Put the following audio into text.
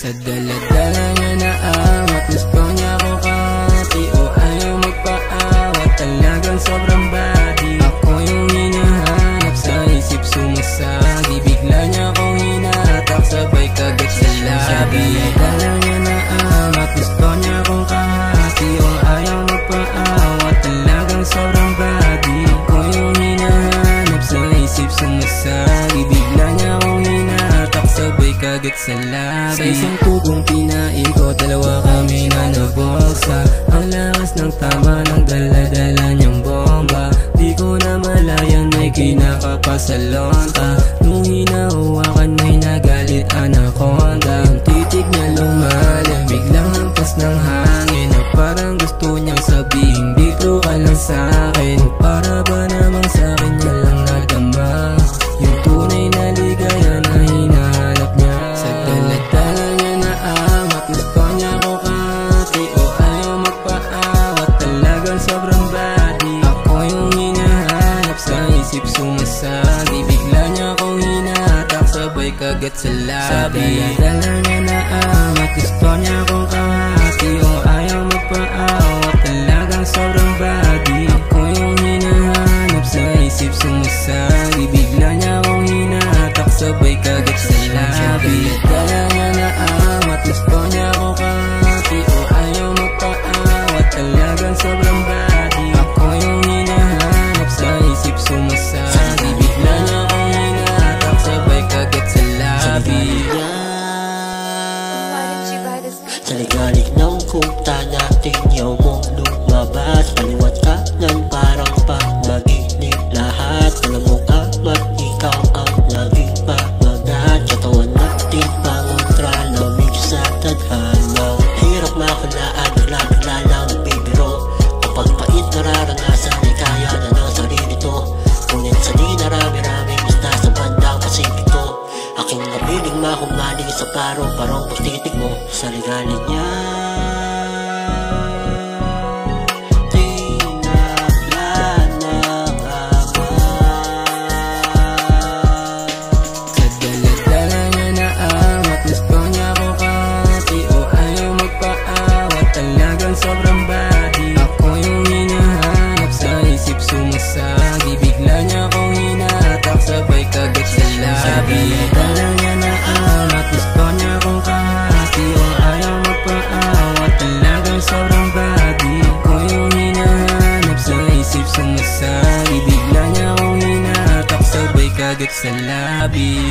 Sa dala-dala niya na awat, gusto niya ko kati o ayaw magpaawat, talagang sobrang body. Ako yung hinahanap, sa isip sumasagi, bigla niya akong hinatak, sabay kagat sa labi. Sa dala-dala niya na awat, gusto niya kong kahati o ayaw magpaawat, talagang sobrang body. Ako yung hinahanap, sa isip sumasagi, bigla niya akong hinatak, sabay kagat sa labi. Sa isang tubong pinaikot, dalawa kami na naboksa. Ang lakas ng tama ng dala-dala niyang bomba, di ko na malayan may kinakapa sa lonta. Nung hinahawakan ay nagalit anaconda. Ang titig niya lumalim, biglang hampas ng hangin, na parang gusto niyang sabihin dito ka lang sa'kin. O para ba namang sa'kin niya lang nadama yung tunay na ligaya na hinahanap niya. Sa dala-dala niya na awat, gusto niya ko kati o ayaw magpaawat, talagang sobrang body. Ako yung hinahanap, sa isip sumasagi, bigla niya akong hinatak, sabay kagat sa labi. Sa dala-dala niya na awat, gusto niya kong kahati o ayaw magpaawat, talagang sobrang body. Ako yung hinahanap, sa isip sumasagi, bigla niya akong hinatak, sabay kagat sa labi. Dala niya na awat, gusto niya ko kahati o ayaw magpaawat, talagang sobrang body. Ako yung hinahanap, sa isip sumasagi, bigla niya akong hinatak, sabay kagat sa labi. Sa ligalig ng kuta natin, yaw mong lumabas, paliwat ka ng parang panaginip lahat. Alam mo ka ba't ikaw ang laging pamagat, katawan natin pangontra, lamig sa tadhana. Hirap makalaan, bigla lang bibiro, kapag pait nararanasan ay kaya na ng sarili to. Ngunit sa di narami-rami basta sa bandang Pasipiko, aking nabiling mahumaling sa parong pagtitig mo. Sa ligalig niya sobrang body. Ako yung hinahanap, sa isip sumasagi, bigla niya akong hinatak, sabay kagat sa labi. Dala niya na amat, gusto niya akong kahati o ayaw magpaawat, talagang sobrang body. Ako yung hinahanap, sa isip sumasagi, bigla niya akong hinatak, sabay kagat sa labi.